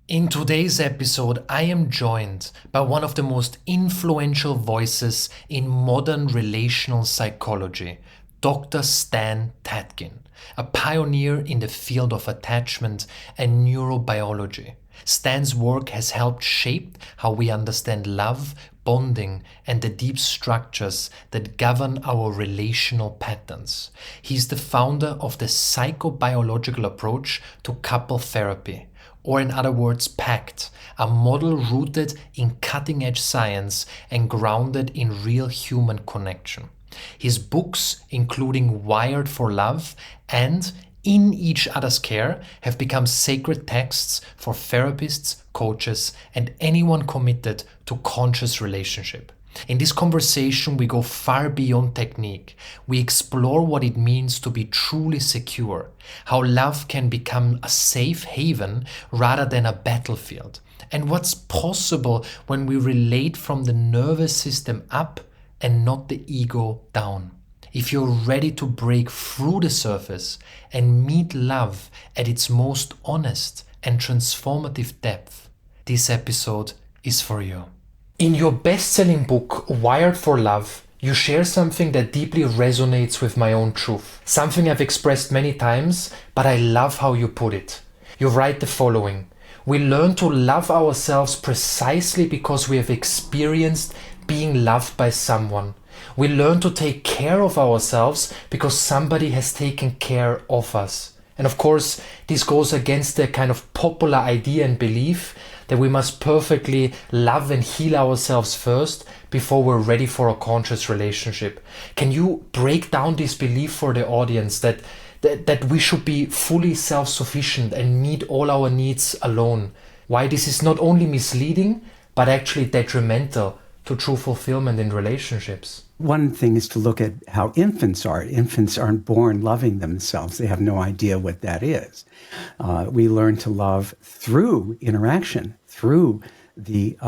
In today's episode, I am joined by one of the most influential voices in modern relational psychology, Dr. Stan Tatkin, a pioneer in the field of attachment and neurobiology. Stan's work has helped shape how we understand love, bonding, and the deep structures that govern our relational patterns. He's the founder of the psychobiological approach to couple therapy, or in other words, PACT, a model rooted in cutting-edge science and grounded in real human connection. His books, including Wired for Love and In Each Other's Care, have become sacred texts for therapists, coaches, and anyone committed to conscious relationship. In this conversation, we go far beyond technique. We explore what it means to be truly secure, how love can become a safe haven rather than a battlefield, and what's possible when we relate from the nervous system up and not the ego down. If you're ready to break through the surface and meet love at its most honest and transformative depth, this episode is for you. In your best-selling book, Wired for Love, you share something that deeply resonates with my own truth. Something I've expressed many times, but I love how you put it. You write the following: we learn to love ourselves precisely because we have experienced being loved by someone. We learn to take care of ourselves because somebody has taken care of us. And of course, this goes against the kind of popular idea and belief that we must perfectly love and heal ourselves first before we're ready for a conscious relationship. Can you break down this belief for the audience that we should be fully self-sufficient and meet all our needs alone? Why this is not only misleading, but actually detrimental to true fulfillment in relationships? One thing is to look at how infants are. Infants aren't born loving themselves. They have no idea what that is. We learn to love through interaction, through the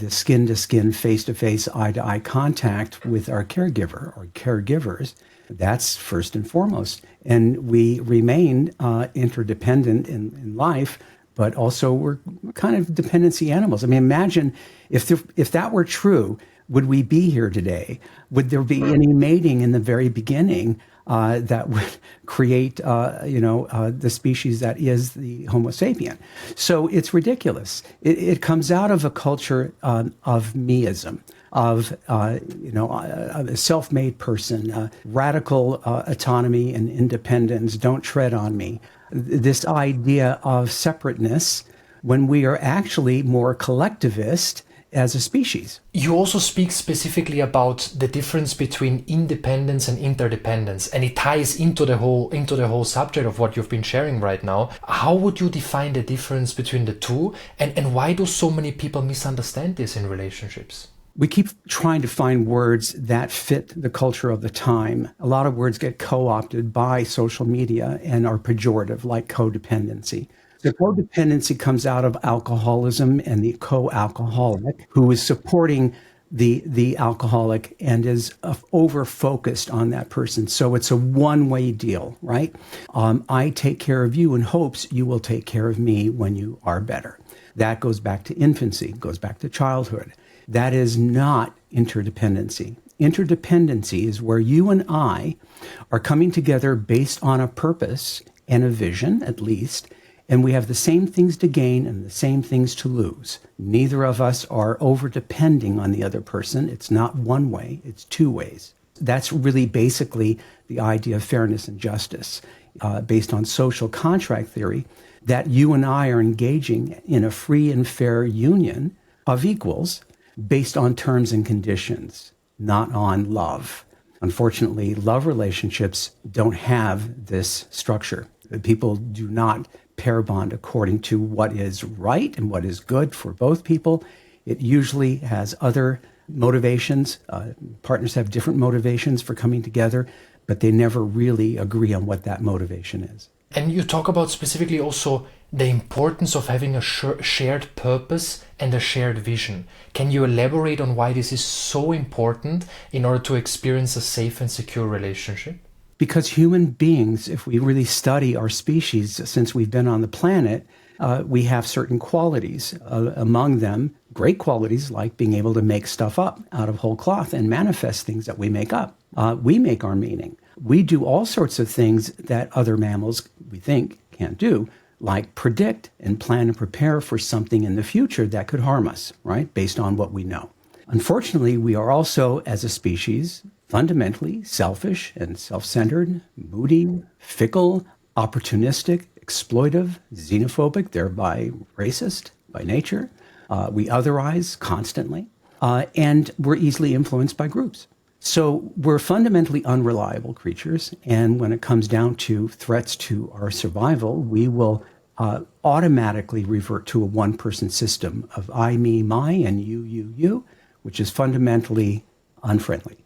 skin-to-skin, face-to-face, eye-to-eye contact with our caregiver or caregivers. That's first and foremost. And we remain interdependent in life, but also we're kind of dependency animals. I mean, imagine if that were true, would we be here today? Would there be any mating in the very beginning that would create, the species that is the Homo sapien? So it's ridiculous. It comes out of a culture of meism, of a self-made person, radical autonomy and independence. Don't tread on me. This idea of separateness when we are actually more collectivist as a species. You also speak specifically about the difference between independence and interdependence, and it ties into the whole subject of what you've been sharing right now. How would you define the difference between the two, and why do so many people misunderstand this in relationships? We keep trying to find words that fit the culture of the time. A lot of words get co-opted by social media and are pejorative, like codependency. The codependency comes out of alcoholism and the co-alcoholic who is supporting the alcoholic and is over-focused on that person. So it's a one-way deal, right? I take care of you in hopes you will take care of me when you are better. That goes back to infancy, goes back to childhood. That is not interdependency. Interdependency is where you and I are coming together based on a purpose and a vision, at least, and we have the same things to gain and the same things to lose. Neither of us are over-depending on the other person. It's not one way, it's two ways. That's really basically the idea of fairness and justice, based on social contract theory, that you and I are engaging in a free and fair union of equals based on terms and conditions, not on love. Unfortunately, love relationships don't have this structure. People do not pair bond according to what is right and what is good for both people. It usually has other motivations. Partners have different motivations for coming together, but they never really agree on what that motivation is. And you talk about specifically also the importance of having a shared purpose and a shared vision. Can you elaborate on why this is so important in order to experience a safe and secure relationship? Because human beings, if we really study our species since we've been on the planet, we have certain qualities, among them great qualities like being able to make stuff up out of whole cloth and manifest things that we make up. We make our meaning. We do all sorts of things that other mammals, we think, can't do, like predict and plan and prepare for something in the future that could harm us, right, based on what we know. Unfortunately, we are also, as a species, fundamentally selfish and self-centered, moody, fickle, opportunistic, exploitive, xenophobic, thereby racist by nature. We otherize constantly, and we're easily influenced by groups. So we're fundamentally unreliable creatures, and when it comes down to threats to our survival, we will automatically revert to a one-person system of I, me, my, and you, which is fundamentally unfriendly.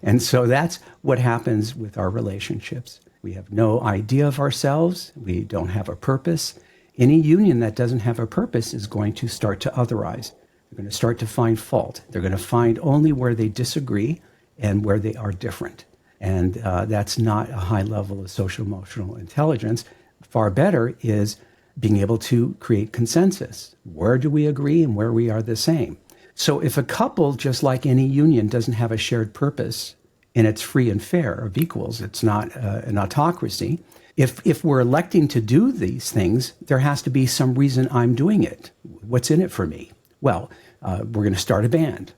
And so that's what happens with our relationships. We have no idea of ourselves. We don't have a purpose. Any union that doesn't have a purpose is going to start to otherize. They're going to start to find fault. They're going to find only where they disagree and where they are different. And that's not a high level of social emotional intelligence. Far better is being able to create consensus. Where do we agree and where we are the same? So if a couple, just like any union, doesn't have a shared purpose and it's free and fair of equals, it's not an autocracy. If we're electing to do these things, there has to be some reason I'm doing it. What's in it for me? Well, we're going to start a band.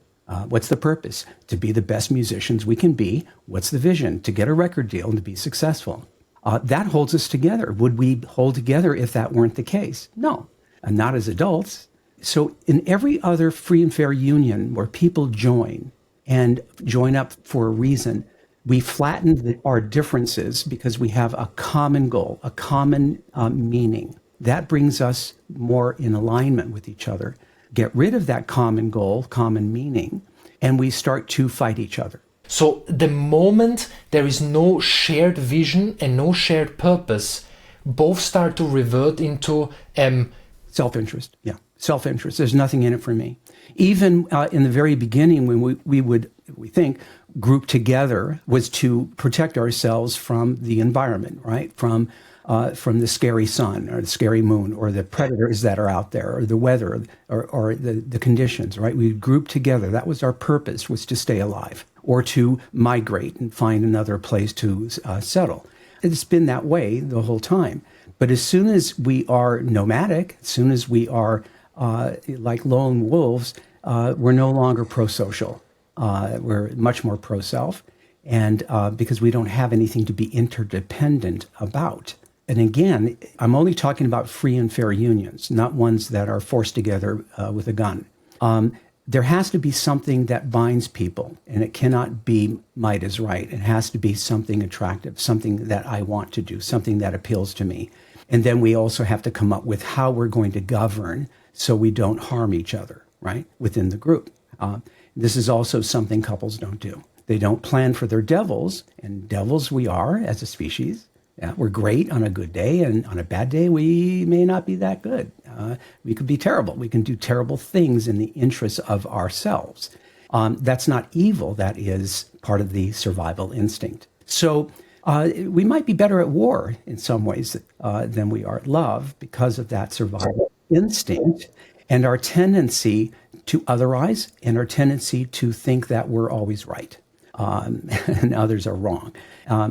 What's the purpose? To be the best musicians we can be. What's the vision? To get a record deal and to be successful. That holds us together. Would we hold together if that weren't the case? No, and not as adults. So in every other free and fair union where people join and join up for a reason, we flatten our differences because we have a common goal, a common meaning. That brings us more in alignment with each other. Get rid of that common goal, common meaning, and we start to fight each other. So the moment there is no shared vision and no shared purpose, both start to revert into self-interest. Yeah, self-interest. There's nothing in it for me. Even in the very beginning, when we think, group together was to protect ourselves from the environment, right? From the scary sun or the scary moon or the predators that are out there or the weather or the conditions, right? We grouped together. That was our purpose, was to stay alive or to migrate and find another place to settle. It's been that way the whole time. But as soon as we are nomadic, as soon as we are like lone wolves, we're no longer pro-social. We're much more pro-self, and because we don't have anything to be interdependent about. And again, I'm only talking about free and fair unions, not ones that are forced together with a gun. There has to be something that binds people, and it cannot be might is right. It has to be something attractive, something that I want to do, something that appeals to me. And then we also have to come up with how we're going to govern so we don't harm each other, right, within the group. This is also something couples don't do. They don't plan for their devils, and devils we are as a species. Yeah, we're great on a good day, and on a bad day, we may not be that good. We could be terrible. We can do terrible things in the interests of ourselves. That's not evil. That is part of the survival instinct. So we might be better at war in some ways than we are at love because of that survival instinct and our tendency to otherize and our tendency to think that we're always right and others are wrong.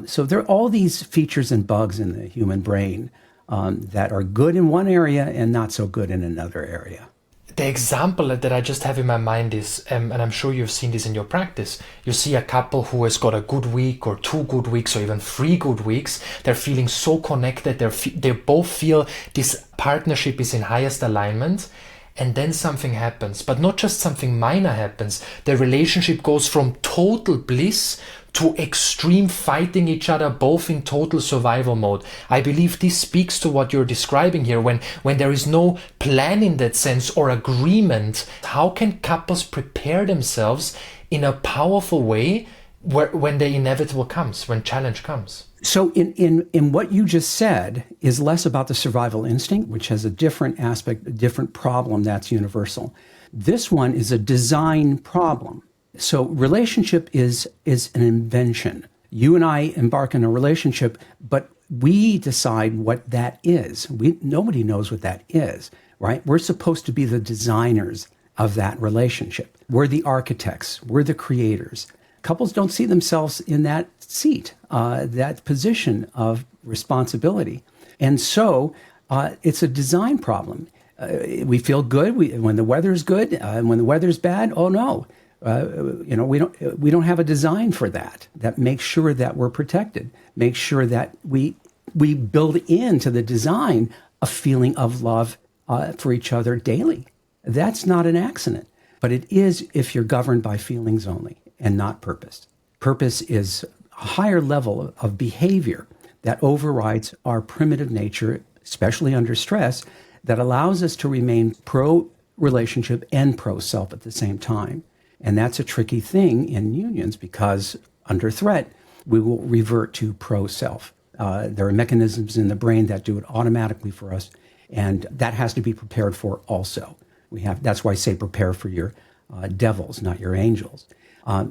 So there are all these features and bugs in the human brain that are good in one area and not so good in another area. The example that I just have in my mind is, and I'm sure you've seen this in your practice, you see a couple who has got a good week or 2 good weeks or even 3 good weeks. They're feeling so connected. They both feel this partnership is in highest alignment. And then something happens, but not just something minor happens. The relationship goes from total bliss to extreme fighting each other, both in total survival mode. I believe this speaks to what you're describing here. When there is no plan in that sense or agreement, how can couples prepare themselves in a powerful way when the inevitable comes, when challenge comes? So in what you just said is less about the survival instinct, which has a different aspect, a different problem that's universal. This one is a design problem. So relationship is an invention. You and I embark on a relationship, but we decide what that is. Nobody knows what that is, right? We're supposed to be the designers of that relationship. We're the architects. We're the creators. Couples don't see themselves in that seat, that position of responsibility. And so it's a design problem. We feel good when the weather's good, and when the weather's bad, oh no. We don't have a design for that makes sure that we're protected, make sure that we build into the design a feeling of love for each other daily. That's not an accident, but it is if you're governed by feelings only and not purpose. Purpose is a higher level of behavior that overrides our primitive nature, especially under stress, that allows us to remain pro-relationship and pro-self at the same time. And that's a tricky thing in unions because under threat, we will revert to pro-self. There are mechanisms in the brain that do it automatically for us, and that has to be prepared for also. That's why I say prepare for your devils, not your angels.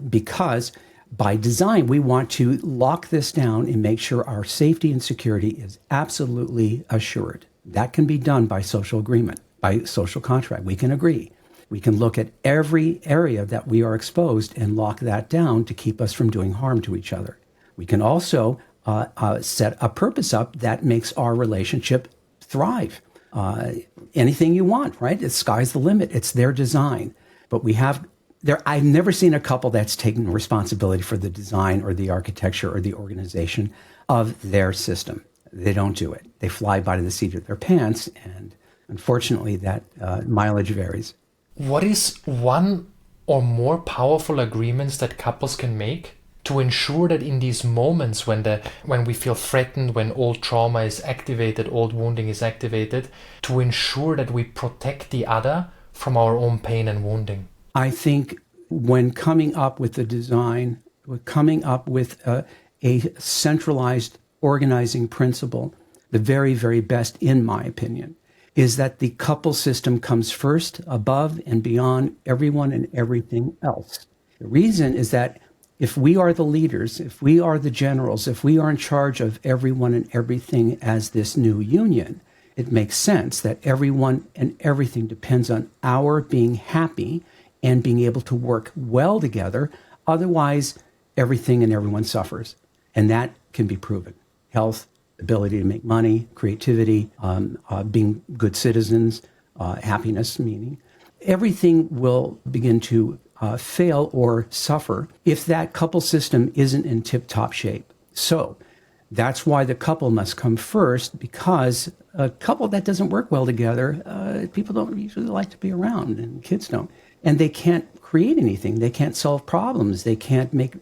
Because by design, we want to lock this down and make sure our safety and security is absolutely assured. That can be done by social agreement, by social contract. We can agree. We can look at every area that we are exposed and lock that down to keep us from doing harm to each other. We can also set a purpose up that makes our relationship thrive. Anything you want, right? The sky's the limit. It's their design. But I've never seen a couple that's taken responsibility for the design or the architecture or the organization of their system. They don't do it. They fly by the seat of their pants, and unfortunately, that mileage varies. What is one or more powerful agreements that couples can make to ensure that in these moments when we feel threatened, when old trauma is activated, old wounding is activated, to ensure that we protect the other from our own pain and wounding? I think when coming up with the design, coming up with a centralized organizing principle, the very, very best, in my opinion, is that the couple system comes first, above and beyond everyone and everything else. The reason is that if we are the leaders, if we are the generals, if we are in charge of everyone and everything as this new union, it makes sense that everyone and everything depends on our being happy and being able to work well together. Otherwise, everything and everyone suffers. And that can be proven. Health, ability to make money, creativity, being good citizens, happiness, meaning. Everything will begin to fail or suffer if that couple system isn't in tip-top shape. So that's why the couple must come first, because a couple that doesn't work well together, people don't usually like to be around, and kids don't. And they can't create anything. They can't solve problems. They can't make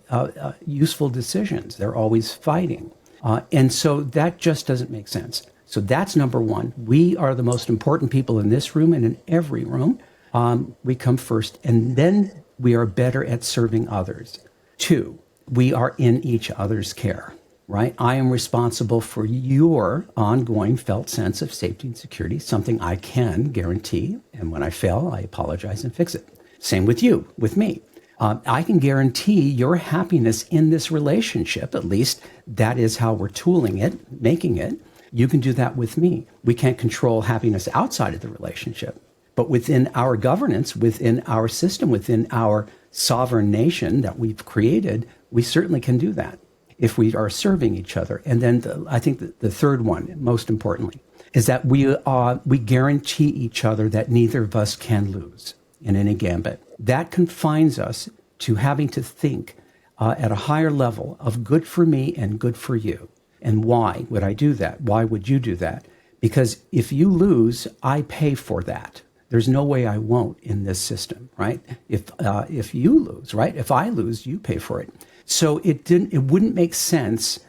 useful decisions. They're always fighting. And so that just doesn't make sense. So that's number one. We are the most important people in this room and in every room. We come first, and then we are better at serving others. Two, we are in each other's care, right? I am responsible for your ongoing felt sense of safety and security, something I can guarantee. And when I fail, I apologize and fix it. Same with you, with me. I can guarantee your happiness in this relationship. At least that is how we're tooling it, making it. You can do that with me. We can't control happiness outside of the relationship. But within our governance, within our system, within our sovereign nation that we've created, we certainly can do that if we are serving each other. And then I think the third one, most importantly, is that we guarantee each other that neither of us can lose in any gambit. That confines us to having to think at a higher level of good for me and good for you. And why would I do that? Why would you do that? Because if you lose, I pay for that. There's no way I won't in this system, right? If you lose, right? If I lose, you pay for it. So it wouldn't make sense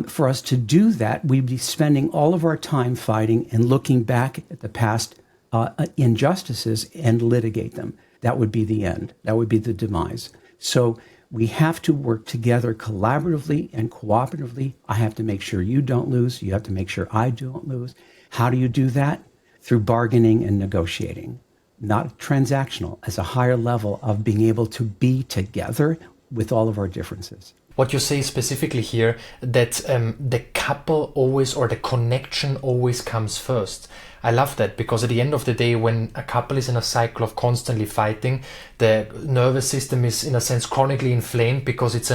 for us to do that. We'd be spending all of our time fighting and looking back at the past injustices and litigate them. That would be the end. That would be the demise. So we have to work together collaboratively and cooperatively. I have to make sure you don't lose. You have to make sure I don't lose. How do you do that? Through bargaining and negotiating, not transactional, as a higher level of being able to be together with all of our differences. what you say specifically here, that the couple always, or the connection always comes first. I love that, because at the end of the day, when a couple is in a cycle of constantly fighting, the nervous system is in a sense chronically inflamed, because it's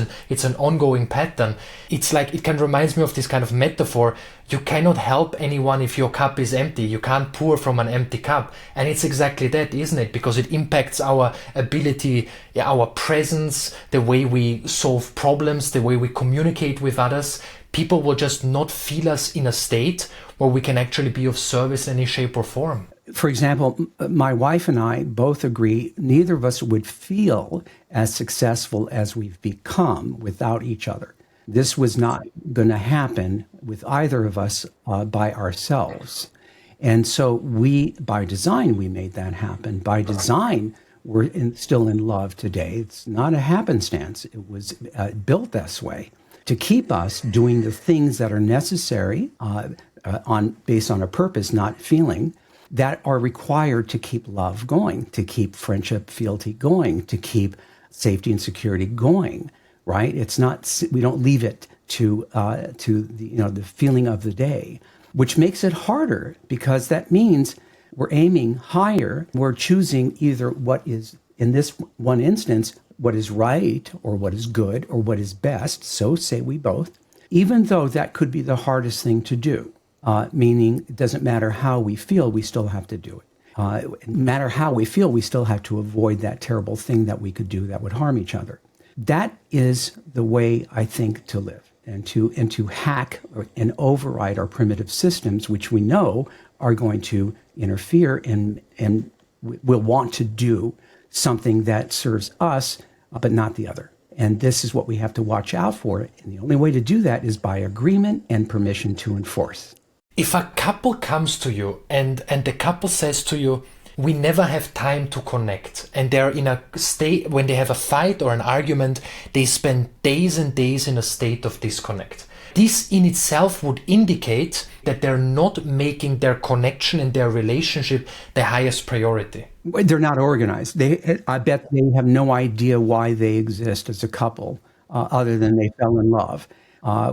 an ongoing pattern. It's like, it can remind me of this kind of metaphor. You cannot help anyone if your cup is empty. You can't pour from an empty cup. And it's exactly that, isn't it? Because it impacts our ability, our presence, the way we solve problems, the way we communicate with others. People will just not feel us in a state where we can actually be of service in any shape or form. For example, my wife and I both agree neither of us would feel as successful as we've become without each other. This was not going to happen with either of us by ourselves. And so by design, we made that happen. By design, we're still in love today. It's not a happenstance. It was built this way to keep us doing the things that are necessary based on a purpose, not feeling, that are required to keep love going, to keep friendship, fealty going, to keep safety and security going, right? It's not, we don't leave it to the feeling of the day, which makes it harder, because that means we're aiming higher. We're choosing either what is, in this one instance, what is right or what is good or what is best, so say we both, even though that could be the hardest thing to do, meaning it doesn't matter how we feel, we still have to do it. No matter how we feel, we still have to avoid that terrible thing that we could do that would harm each other. That is the way, I think, to live, and to hack and override our primitive systems, which we know are going to interfere and will want to do something that serves us, but not the other. And this is what we have to watch out for. And the only way to do that is by agreement and permission to enforce. If a couple comes to you and the couple says to you, we never have time to connect, and they're in a state, when they have a fight or an argument, they spend days and days in a state of disconnect. This in itself would indicate that they're not making their connection and their relationship the highest priority. They're not organized. I bet they have no idea why they exist as a couple, other than they fell in love,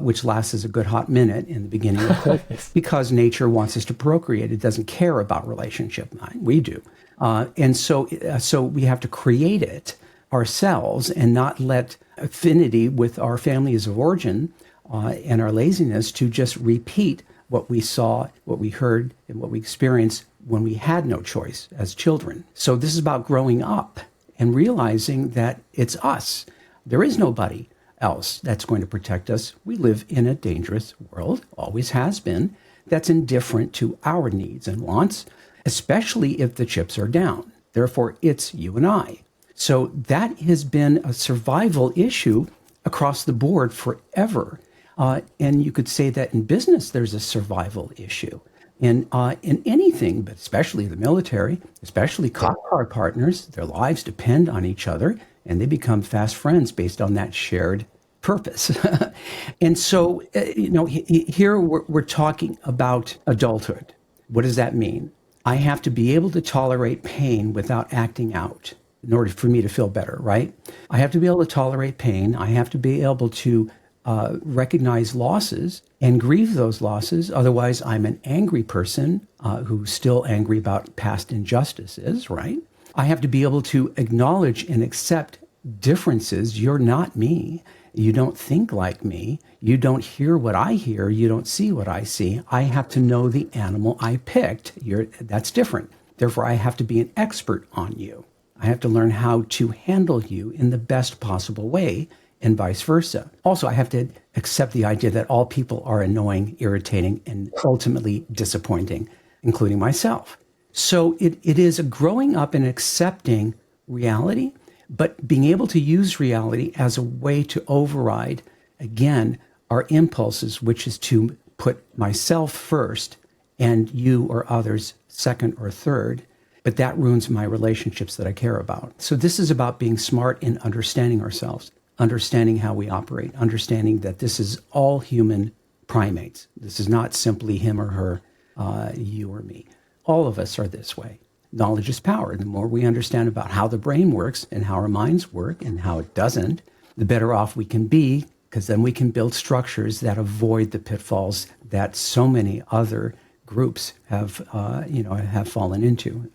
which lasts as a good hot minute in the beginning of it, because nature wants us to procreate. It doesn't care about relationship. We do. And so we have to create it ourselves and not let affinity with our families of origin and our laziness to just repeat what we saw, what we heard, and what we experienced when we had no choice as children. So this is about growing up and realizing that it's us. There is nobody else that's going to protect us. We live in a dangerous world, always has been, that's indifferent to our needs and wants, especially if the chips are down. Therefore, it's you and I. So that has been a survival issue across the board forever. And you could say that in business, there's a survival issue. In anything, but especially the military, especially cop car partners, their lives depend on each other, and they become fast friends based on that shared purpose. And so, here we're talking about adulthood. What does that mean? I have to be able to tolerate pain without acting out in order for me to feel better, right? I have to be able to tolerate pain. I have to be able to recognize losses and grieve those losses. Otherwise, I'm an angry person who's still angry about past injustices, right? I have to be able to acknowledge and accept differences. You're not me. You don't think like me. You don't hear what I hear. You don't see what I see. I have to know the animal I picked. That's different. Therefore, I have to be an expert on you. I have to learn how to handle you in the best possible way, and vice versa. Also, I have to accept the idea that all people are annoying, irritating, and ultimately disappointing, including myself. So it is a growing up and accepting reality, but being able to use reality as a way to override, again, our impulses, which is to put myself first and you or others second or third. But that ruins my relationships that I care about. So this is about being smart in understanding ourselves, understanding how we operate, understanding that this is all human primates. This is not simply him or her, you or me. All of us are this way. Knowledge is power. The more we understand about how the brain works and how our minds work and how it doesn't, the better off we can be because then we can build structures that avoid the pitfalls that so many other groups have fallen into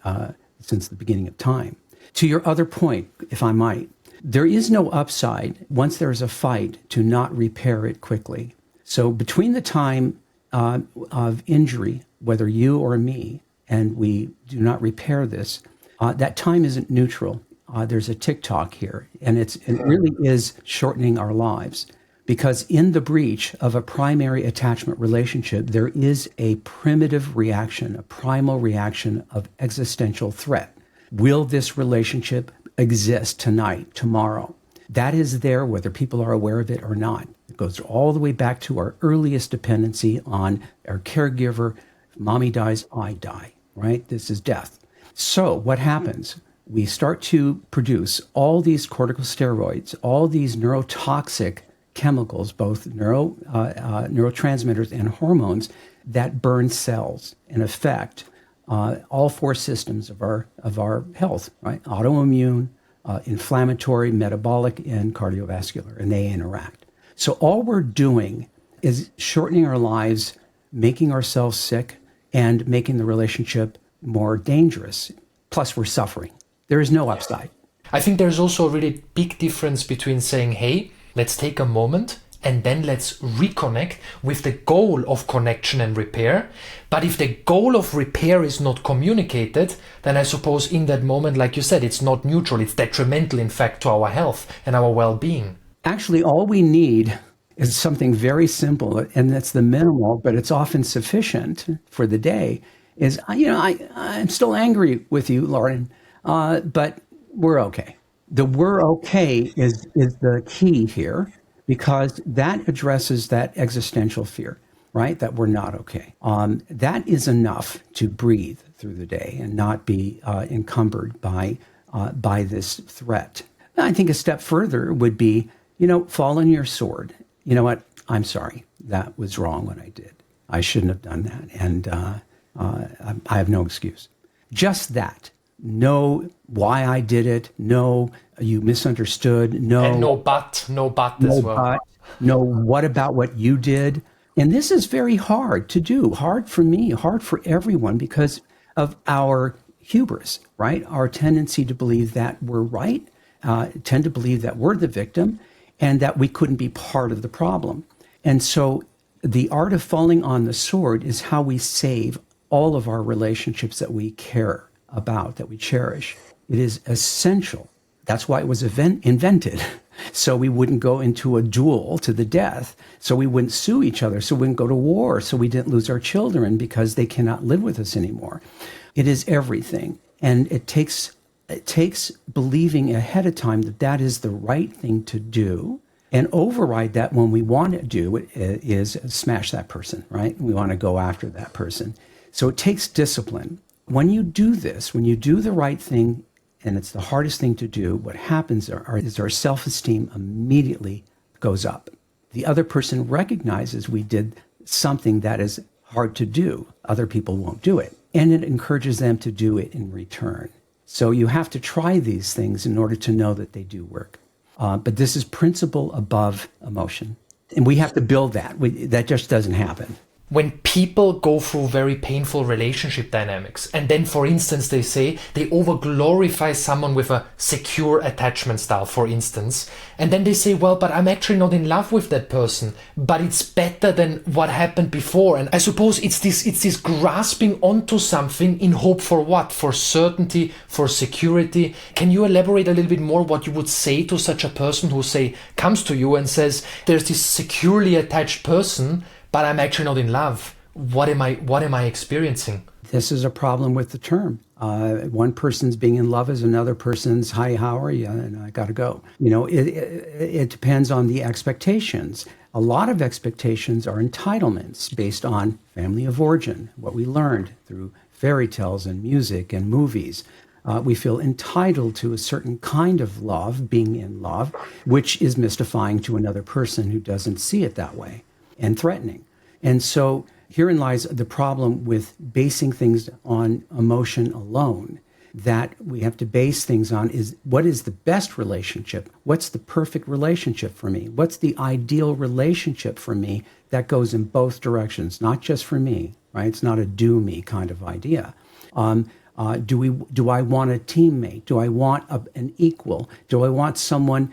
since the beginning of time. To your other point, if I might, there is no upside once there is a fight to not repair it quickly. So between the time of injury, whether you or me, and we do not repair this, that time isn't neutral. There's a tick-tock here, and it really is shortening our lives. Because in the breach of a primary attachment relationship, there is a primitive reaction, a primal reaction of existential threat. Will this relationship exist tonight, tomorrow? That is there whether people are aware of it or not. It goes all the way back to our earliest dependency on our caregiver. If mommy dies, I die, right? This is death. So what happens? We start to produce all these corticosteroids, all these neurotoxic chemicals, both neurotransmitters and hormones that burn cells and affect all four systems of our health, right? Autoimmune, inflammatory, metabolic, and cardiovascular, and they interact. So all we're doing is shortening our lives, making ourselves sick, and making the relationship more dangerous. Plus, we're suffering. There is no upside. I think there's also a really big difference between saying, hey, let's take a moment and then let's reconnect with the goal of connection and repair. But if the goal of repair is not communicated, then I suppose in that moment, like you said, it's not neutral. It's detrimental, in fact, to our health and our well-being. Actually, all we need is something very simple, and that's the minimal, but it's often sufficient for the day, is, I'm still angry with you, Lorin, but we're okay. The we're okay is the key here, because that addresses that existential fear, right? That we're not okay. That is enough to breathe through the day and not be encumbered by this threat. I think a step further would be, fall on your sword. You know what? I'm sorry. That was wrong what I did. I shouldn't have done that. And I have no excuse. Just that. Know why I did it. Know you misunderstood. Know, and no but as well. But, know what about what you did. And this is very hard to do. Hard for me, hard for everyone, because of our hubris, right? Our tendency to believe that we're right, tend to believe that we're the victim, and that we couldn't be part of the problem. And so the art of falling on the sword is how we save all of our relationships that we care about, that we cherish. It is essential. That's why it was invented. So we wouldn't go into a duel to the death. So we wouldn't sue each other. So we wouldn't go to war. So we didn't lose our children because they cannot live with us anymore. It is everything. And it takes believing ahead of time that that is the right thing to do, and override that when we want to do it is smash that person, right? We want to go after that person. So it takes discipline. When you do this, when you do the right thing, and it's the hardest thing to do, what happens is our self-esteem immediately goes up. The other person recognizes we did something that is hard to do. Other people won't do it. And it encourages them to do it in return. So you have to try these things in order to know that they do work. But this is principle above emotion. And we have to build that. That just doesn't happen. When people go through very painful relationship dynamics, and then, for instance, they say they over-glorify someone with a secure attachment style, for instance, and then they say, well, but I'm actually not in love with that person, but it's better than what happened before. And I suppose it's this grasping onto something in hope for what? For certainty, for security. Can you elaborate a little bit more what you would say to such a person who comes to you and says, there's this securely attached person, but I'm actually not in love. What am I experiencing? This is a problem with the term. One person's being in love is another person's, hi, how are you? And I got to go. It depends on the expectations. A lot of expectations are entitlements based on family of origin, what we learned through fairy tales and music and movies. We feel entitled to a certain kind of love, being in love, which is mystifying to another person who doesn't see it that way, and threatening. And so herein lies the problem with basing things on emotion alone. that we have to base things on is what is the best relationship? What's the perfect relationship for me? What's the ideal relationship for me that goes in both directions, not just for me, right? It's not a do me kind of idea. Do I want a teammate? Do I want an equal? Do I want someone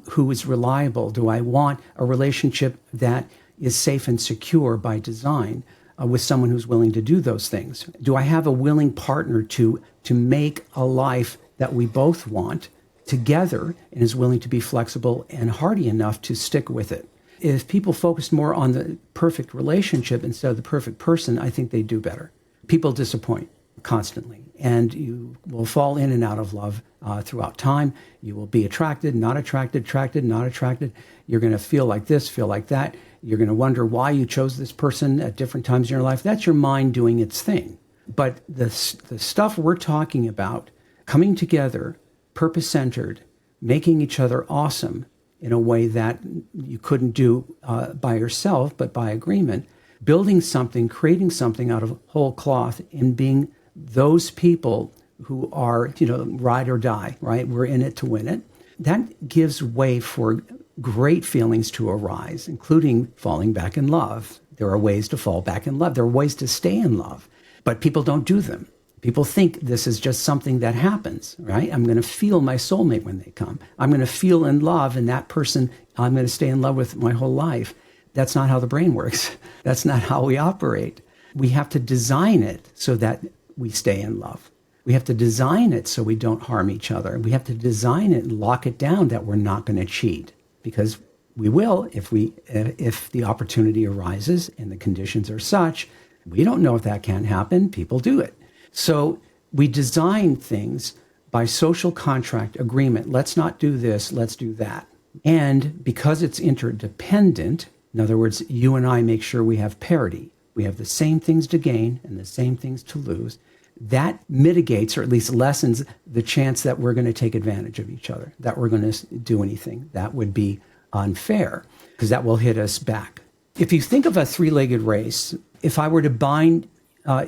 who is reliable? Do I want a relationship that is safe and secure by design with someone who's willing to do those things? Do I have a willing partner to make a life that we both want together and is willing to be flexible and hardy enough to stick with it? If people focus more on the perfect relationship instead of the perfect person, I think they do better. People disappoint constantly, and you will fall in and out of love throughout time. You will be attracted, not attracted, attracted, not attracted. You're going to feel like this, feel like that. You're going to wonder why you chose this person at different times in your life. That's your mind doing its thing. But the stuff we're talking about, coming together, purpose-centered, making each other awesome in a way that you couldn't do by yourself, but by agreement, building something, creating something out of whole cloth, and being those people who are, ride or die, right? We're in it to win it. That gives way for great feelings to arise, including falling back in love. There are ways to fall back in love. There are ways to stay in love, but people don't do them. People think this is just something that happens, right? I'm going to feel my soulmate when they come. I'm going to feel in love, and that person I'm going to stay in love with my whole life. That's not how the brain works. That's not how we operate. We have to design it so that we stay in love. We have to design it so we don't harm each other. We have to design it and lock it down that we're not going to cheat, because we will if the opportunity arises and the conditions are such. We don't know if that can happen. People do it. So we design things by social contract agreement. Let's not do this, let's do that. And because it's interdependent, in other words, you and I make sure we have parity. We have the same things to gain and the same things to lose. That mitigates, or at least lessens, the chance that we're going to take advantage of each other, that we're going to do anything that would be unfair, because that will hit us back. If you think of a three-legged race, if I were to bind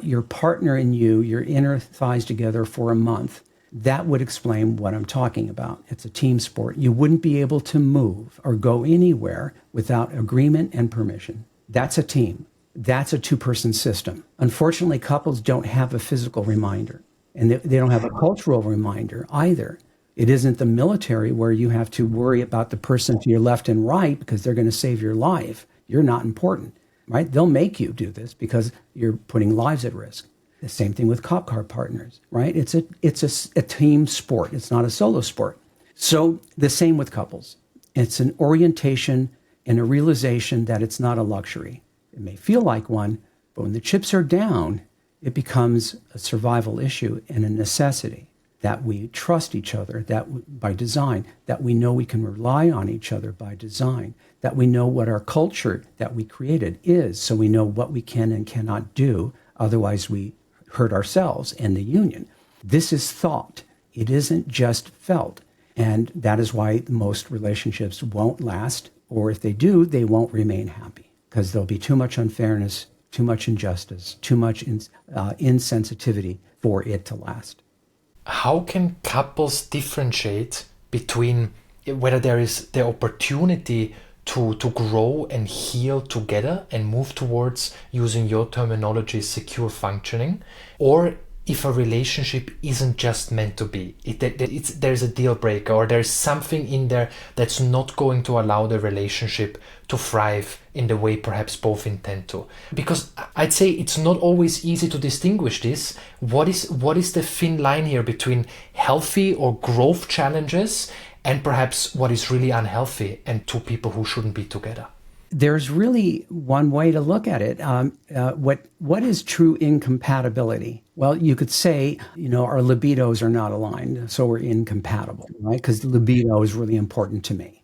your partner and your inner thighs together for a month, that would explain what I'm talking about. It's a team sport. You wouldn't be able to move or go anywhere without agreement and permission. That's a team. That's a two-person system. Unfortunately, couples don't have a physical reminder, and they don't have a cultural reminder either. It isn't the military where you have to worry about the person to your left and right because they're going to save your life. You're not important, right? They'll make you do this because you're putting lives at risk. The same thing with cop car partners, right? It's a team sport. It's not a solo sport. So the same with couples. It's an orientation and a realization that it's not a luxury. It may feel like one, but when the chips are down, it becomes a survival issue and a necessity that we trust each other, that by design, that we know we can rely on each other by design, that we know what our culture that we created is, so we know what we can and cannot do. Otherwise, we hurt ourselves and the union. This is thought. It isn't just felt. And that is why most relationships won't last, or if they do, they won't remain happy, because there'll be too much unfairness, too much injustice, too much insensitivity for it to last. How can couples differentiate between whether there is the opportunity to grow and heal together and move towards, using your terminology, secure functioning, or if a relationship isn't just meant to be, there's a deal breaker, or there's something in there that's not going to allow the relationship to thrive in the way perhaps both intend to? Because I'd say it's not always easy to distinguish this. What is the thin line here between healthy or growth challenges and perhaps what is really unhealthy and two people who shouldn't be together? There's really one way to look at it. What is true incompatibility? Well, you could say, our libidos are not aligned, so we're incompatible, right? Because libido is really important to me.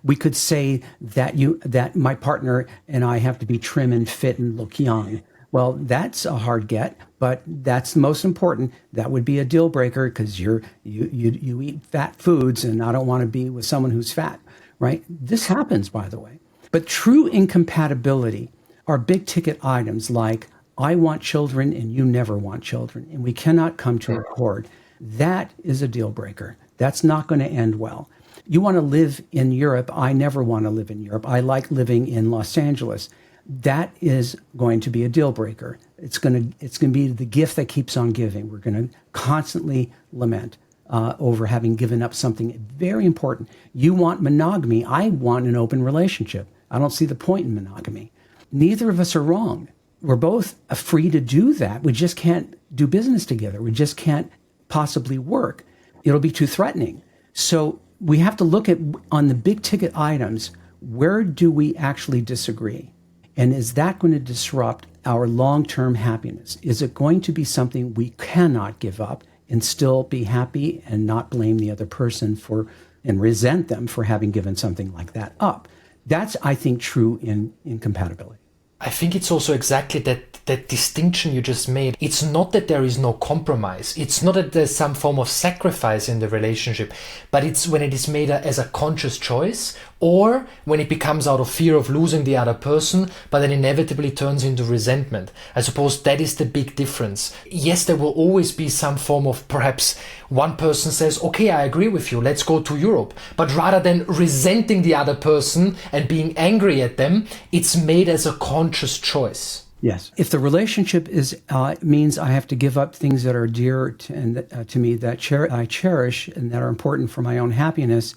We could say that my partner and I have to be trim and fit and look young. Well, that's a hard get, but that's the most important. That would be a deal breaker, because you eat fat foods, and I don't want to be with someone who's fat, right? This happens, by the way. But true incompatibility are big ticket items like I want children and you never want children, and we cannot come to accord. That is a deal breaker. That's not going to end well. You want to live in Europe. I never want to live in Europe. I like living in Los Angeles. That is going to be a deal breaker. It's going to be the gift that keeps on giving. We're going to constantly lament over having given up something very important. You want monogamy. I want an open relationship. I don't see the point in monogamy. Neither of us are wrong. We're both free to do that. We just can't do business together. We just can't possibly work. It'll be too threatening. So we have to look at, on the big ticket items, where do we actually disagree? And is that going to disrupt our long-term happiness? Is it going to be something we cannot give up and still be happy and not blame the other person for and resent them for having given something like that up? That's, I think, true in incompatibility. I think it's also exactly that distinction you just made. It's not that there is no compromise. It's not that there's some form of sacrifice in the relationship, but it's when it is made as a conscious choice, or when it becomes out of fear of losing the other person, but then inevitably turns into resentment. I suppose that is the big difference. Yes, there will always be some form of, perhaps one person says, okay, I agree with you, let's go to Europe. But rather than resenting the other person and being angry at them, it's made as a conscious choice. Yes. If the relationship is means I have to give up things that are dear to me, that I cherish and that are important for my own happiness,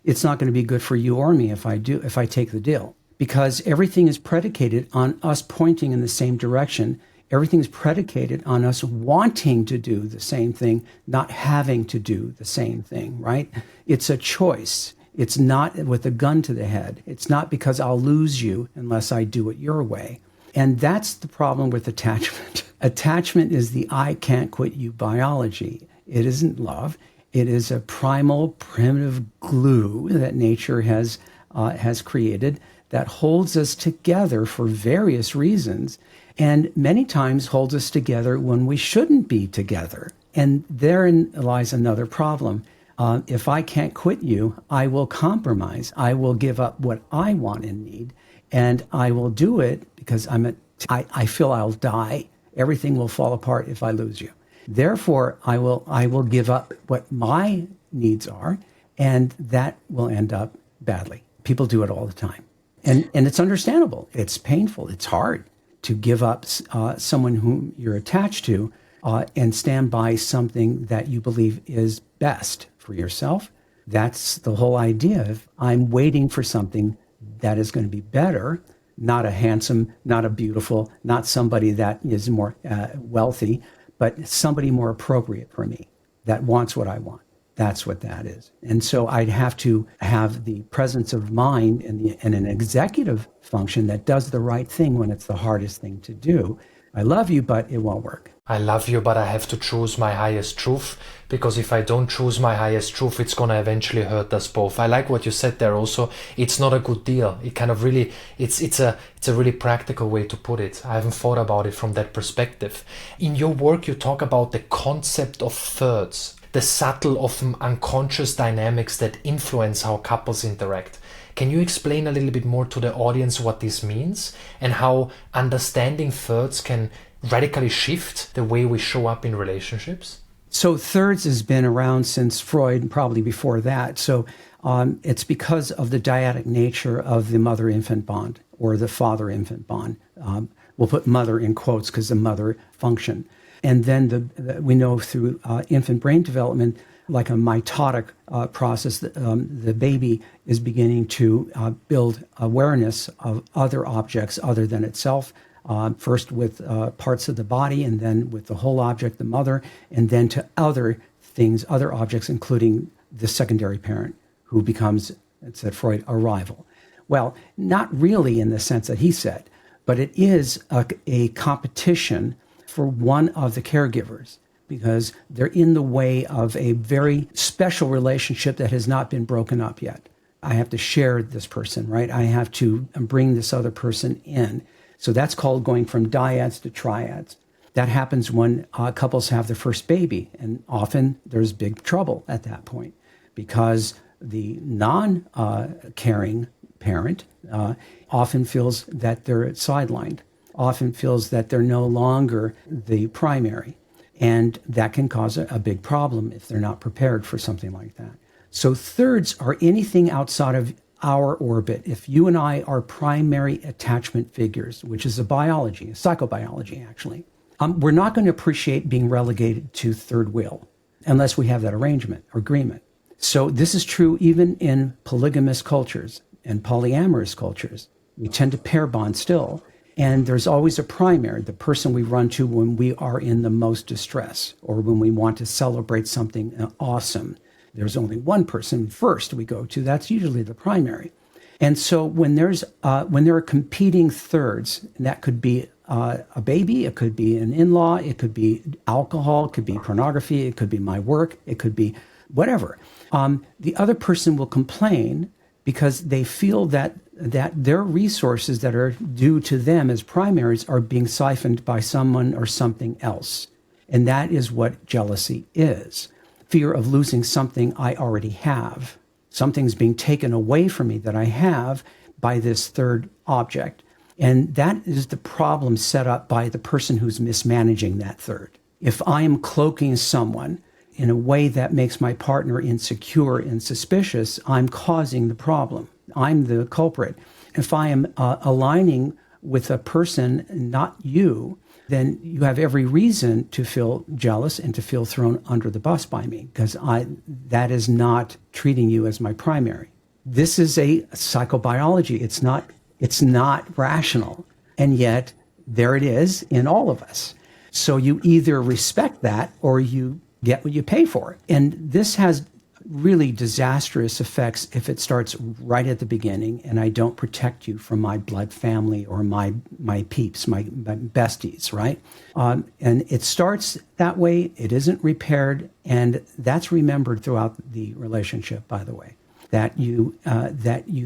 it's not going to be good for you or me if I take the deal. Because everything is predicated on us pointing in the same direction. Everything is predicated on us wanting to do the same thing, not having to do the same thing, right? It's a choice. It's not with a gun to the head. It's not because I'll lose you unless I do it your way. And that's the problem with attachment. Attachment is the I can't quit you biology. It isn't love. It is a primal, primitive glue that nature has created that holds us together for various reasons, and many times holds us together when we shouldn't be together. And therein lies another problem. If I can't quit you, I will compromise. I will give up what I want and need, and I will do it because I feel I'll die. Everything will fall apart if I lose you. Therefore, I will give up what my needs are, and that will end up badly. People do it all the time. And it's understandable. It's painful. It's hard to give up someone whom you're attached to and stand by something that you believe is best for yourself. That's the whole idea of I'm waiting for something that is going to be better, not a handsome, not a beautiful, not somebody that is more wealthy, but somebody more appropriate for me that wants what I want. That's what that is. And so I'd have to have the presence of mind and an executive function that does the right thing when it's the hardest thing to do. I love you, but it won't work. I love you, but I have to choose my highest truth, because if I don't choose my highest truth, it's going to eventually hurt us both. I like what you said there also. It's not a good deal. It kind of really, it's a really practical way to put it. I haven't thought about it from that perspective. In your work, you talk about the concept of thirds, the subtle, often unconscious dynamics that influence how couples interact. Can you explain a little bit more to the audience what this means and how understanding thirds can radically shift the way we show up in relationships? So thirds has been around since Freud, and probably before that. So it's because of the dyadic nature of the mother-infant bond or the father-infant bond. We'll put mother in quotes because the mother function. And then we know through infant brain development, like a mitotic process, the baby is beginning to build awareness of other objects other than itself, first with parts of the body, and then with the whole object, the mother, and then to other things, other objects, including the secondary parent, who becomes, said Freud, a rival. Well, not really in the sense that he said, but it is a competition for one of the caregivers, because they're in the way of a very special relationship that has not been broken up yet. I have to share this person, right? I have to bring this other person in. So that's called going from dyads to triads. That happens when couples have their first baby, and often there's big trouble at that point because the non-caring parent often feels that they're sidelined. often feels that they're no longer the primary. And that can cause a big problem if they're not prepared for something like that. So thirds are anything outside of our orbit. If you and I are primary attachment figures, which is a psychobiology actually, we're not going to appreciate being relegated to third wheel unless we have that arrangement or agreement. So this is true even in polygamous cultures and polyamorous cultures. We tend to pair bond still. And there's always a primary, the person we run to when we are in the most distress or when we want to celebrate something awesome. There's only one person first we go to. That's usually the primary. And so when there are competing thirds, and that could be a baby, it could be an in-law, it could be alcohol, it could be pornography, it could be my work, it could be whatever. The other person will complain because they feel that their resources that are due to them as primaries are being siphoned by someone or something else. And that is what jealousy is. Fear of losing something I already have. Something's being taken away from me that I have by this third object. And that is the problem set up by the person who's mismanaging that third. If I am cloaking someone in a way that makes my partner insecure and suspicious, I'm causing the problem. I'm the culprit. If I am aligning with a person, not you, then you have every reason to feel jealous and to feel thrown under the bus by me because that is not treating you as my primary. This is a psychobiology. It's not rational. And yet there it is in all of us. So you either respect that or you get what you pay for. And this has really disastrous effects if it starts right at the beginning and I don't protect you from my blood family or my peeps, my besties, right? And it starts that way. It isn't repaired. And that's remembered throughout the relationship, by the way, that you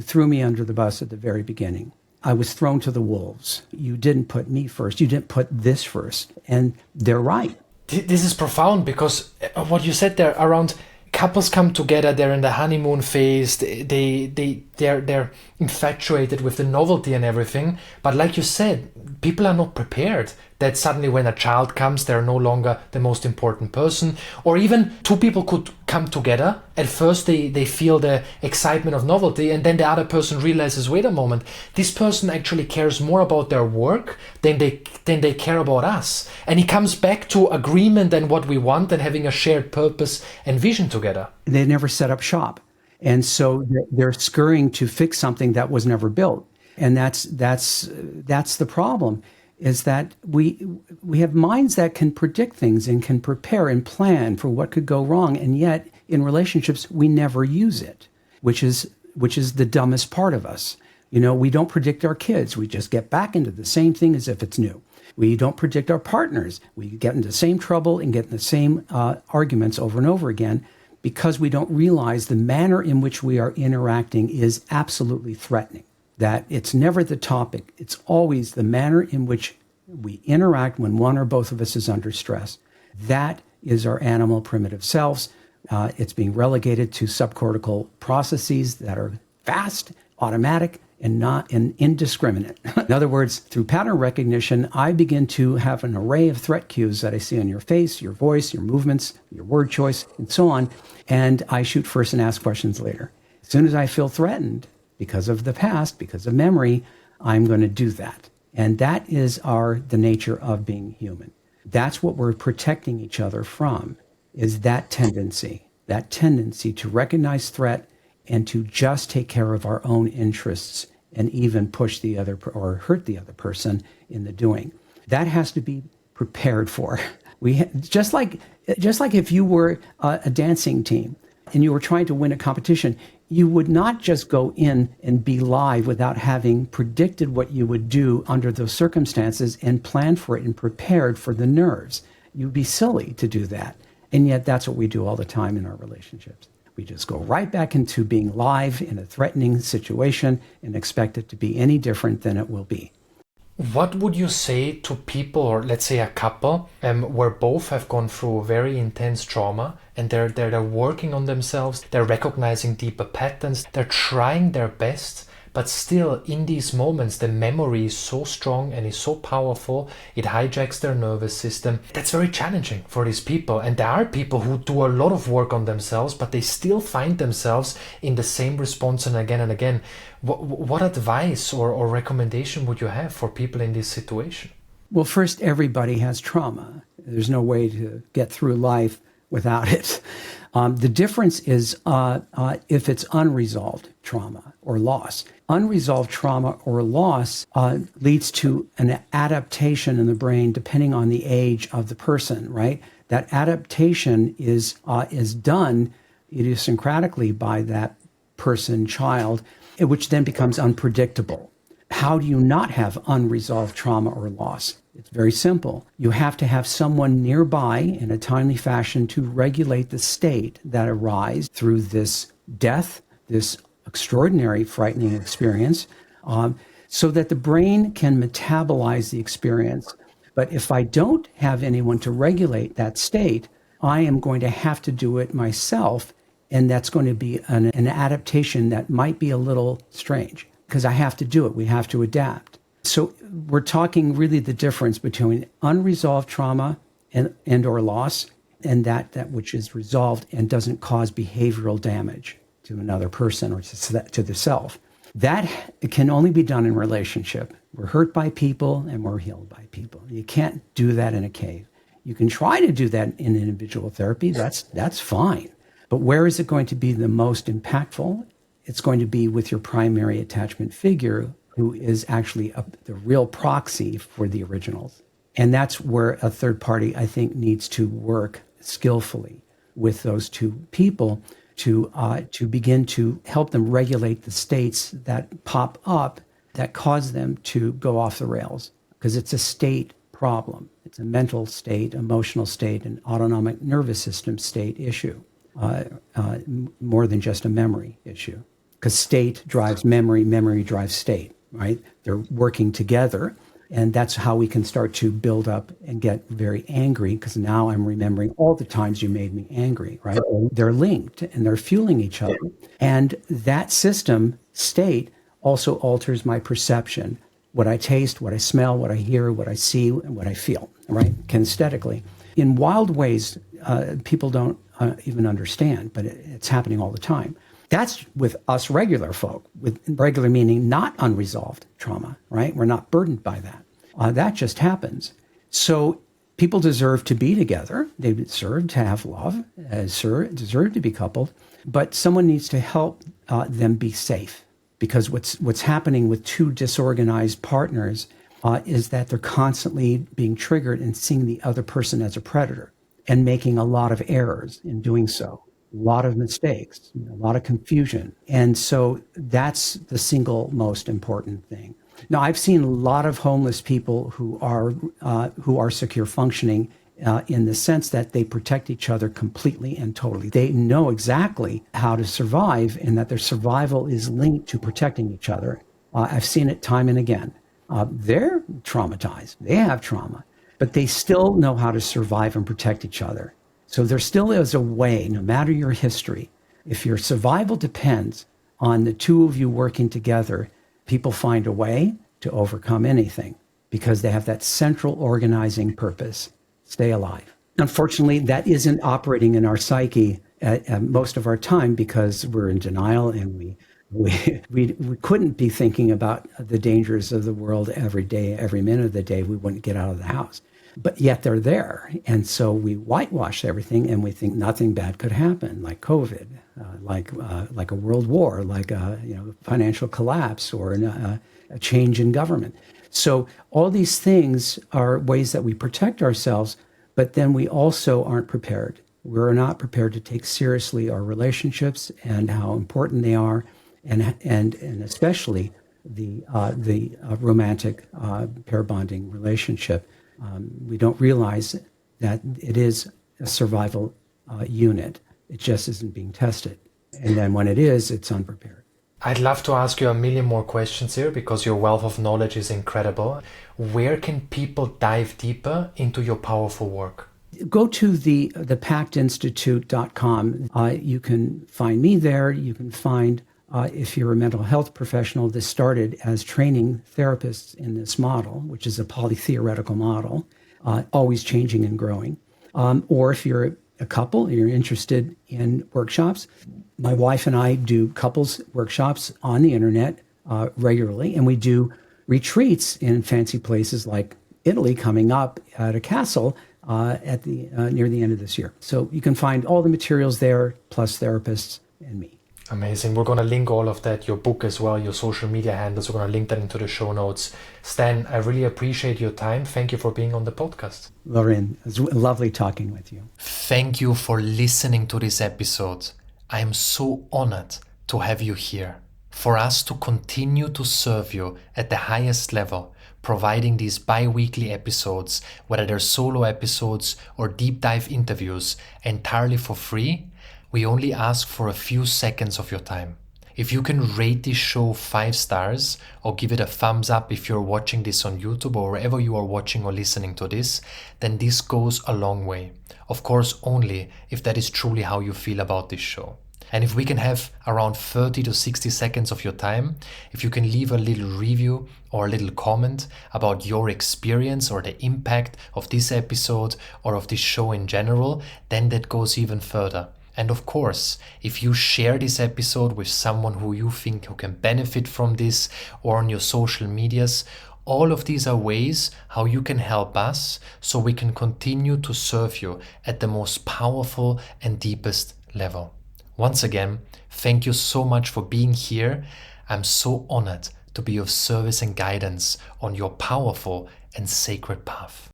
threw me under the bus at the very beginning. I was thrown to the wolves. You didn't put me first. You didn't put this first. And they're right. This is profound because what you said there around couples come together, they're in the honeymoon phase, they're infatuated with the novelty and everything. But like you said, people are not prepared that suddenly when a child comes, they're no longer the most important person. Or even two people could come together. At first, they feel the excitement of novelty, and then the other person realizes, wait a moment, this person actually cares more about their work than they care about us. And he comes back to agreement and what we want and having a shared purpose and vision together. They never set up shop. And so they're scurrying to fix something that was never built. And that's the problem, is that we have minds that can predict things and can prepare and plan for what could go wrong. And yet in relationships, we never use it, which is the dumbest part of us. You know, we don't predict our kids. We just get back into the same thing as if it's new. We don't predict our partners. We get into the same trouble and get in the same arguments over and over again because we don't realize the manner in which we are interacting is absolutely threatening. That it's never the topic. It's always the manner in which we interact when one or both of us is under stress. That is our animal primitive selves. It's being relegated to subcortical processes that are fast, automatic, and indiscriminate. In other words, through pattern recognition, I begin to have an array of threat cues that I see on your face, your voice, your movements, your word choice, and so on. And I shoot first and ask questions later. As soon as I feel threatened, because of the past, because of memory, I'm going to do that. And that is the nature of being human. That's what we're protecting each other from, is that tendency to recognize threat and to just take care of our own interests and even push the other or hurt the other person in the doing. That has to be prepared for. Just like if you were a dancing team and you were trying to win a competition, you would not just go in and be live without having predicted what you would do under those circumstances and planned for it and prepared for the nerves. You'd be silly to do that. And yet that's what we do all the time in our relationships. We just go right back into being live in a threatening situation and expect it to be any different than it will be. What would you say to people, or let's say a couple, where both have gone through very intense trauma and they're working on themselves, they're recognizing deeper patterns, they're trying their best, but still in these moments the memory is so strong and is so powerful, it hijacks their nervous system. That's very challenging for these people, and there are people who do a lot of work on themselves, but they still find themselves in the same response and again and again. What advice or recommendation would you have for people in this situation? Well, first, everybody has trauma. There's no way to get through life without it. The difference is if it's unresolved trauma or loss. Unresolved trauma or loss leads to an adaptation in the brain depending on the age of the person, right? That adaptation is done idiosyncratically by that person, child, which then becomes unpredictable. How do you not have unresolved trauma or loss? It's very simple. You have to have someone nearby in a timely fashion to regulate the state that arises through this death, this extraordinary, frightening experience, so that the brain can metabolize the experience. But if I don't have anyone to regulate that state, I am going to have to do it myself, and that's going to be an adaptation that might be a little strange, because I have to do it. We have to adapt. So we're talking really the difference between unresolved trauma and or loss and that which is resolved and doesn't cause behavioral damage to another person or to the self. That can only be done in relationship. We're hurt by people and we're healed by people. You can't do that in a cave. You can try to do that in individual therapy. That's fine. But where is it going to be the most impactful? It's going to be with your primary attachment figure, who is actually the real proxy for the originals. And that's where a third party, I think, needs to work skillfully with those two people to begin to help them regulate the states that pop up that cause them to go off the rails. Because it's a state problem. It's a mental state, emotional state, and autonomic nervous system state issue, more than just a memory issue. Because state drives memory, memory drives state, right? They're working together. And that's how we can start to build up and get very angry, because now I'm remembering all the times you made me angry, right? They're linked and they're fueling each other. And that system state also alters my perception, what I taste, what I smell, what I hear, what I see, and what I feel, right? Kinesthetically. In wild ways, people don't even understand, but it's happening all the time. That's with us regular folk, with regular meaning not unresolved trauma, right? We're not burdened by that. That just happens. So people deserve to be together. They deserve to have love, deserve to be coupled, but someone needs to help them be safe. Because what's happening with two disorganized partners is that they're constantly being triggered and seeing the other person as a predator and making a lot of errors in doing so. A lot of mistakes, a lot of confusion. And so that's the single most important thing. Now, I've seen a lot of homeless people who are secure functioning in the sense that they protect each other completely and totally. They know exactly how to survive and that their survival is linked to protecting each other. I've seen it time and again. They're traumatized. They have trauma, but they still know how to survive and protect each other. So there still is a way, no matter your history, if your survival depends on the two of you working together, people find a way to overcome anything because they have that central organizing purpose, stay alive. Unfortunately, that isn't operating in our psyche at most of our time because we're in denial and we couldn't be thinking about the dangers of the world every day, every minute of the day. We wouldn't get out of the house. But yet they're there. And so we whitewash everything and we think nothing bad could happen, like COVID, like a world war, like a financial collapse or a change in government. So all these things are ways that we protect ourselves, but then we also aren't prepared. We're not prepared to take seriously our relationships and how important they are, and especially the romantic pair bonding relationship. We don't realize that it is a survival unit. It just isn't being tested. And then when it is, it's unprepared. I'd love to ask you a million more questions here because your wealth of knowledge is incredible. Where can people dive deeper into your powerful work? Go to the pactinstitute.com. You can find me there. You can find If you're a mental health professional, this started as training therapists in this model, which is a polytheoretical model, always changing and growing. Or if you're a couple and you're interested in workshops, my wife and I do couples workshops on the internet regularly, and we do retreats in fancy places like Italy coming up at a castle at the near the end of this year. So you can find all the materials there, plus therapists and me. Amazing. We're going to link all of that, your book as well, your social media handles. We're going to link that into the show notes. Stan, I really appreciate your time. Thank you for being on the podcast. Lorin, it was lovely talking with you. Thank you for listening to this episode. I am so honored to have you here. For us to continue to serve you at the highest level, providing these bi-weekly episodes, whether they're solo episodes or deep dive interviews, entirely for free, we only ask for a few seconds of your time. If you can rate this show 5 stars or give it a thumbs up if you're watching this on YouTube or wherever you are watching or listening to this, then this goes a long way. Of course, only if that is truly how you feel about this show. And if we can have around 30 to 60 seconds of your time, if you can leave a little review or a little comment about your experience or the impact of this episode or of this show in general, then that goes even further. And of course, if you share this episode with someone who you think who can benefit from this or on your social medias, all of these are ways how you can help us so we can continue to serve you at the most powerful and deepest level. Once again, thank you so much for being here. I'm so honored to be of service and guidance on your powerful and sacred path.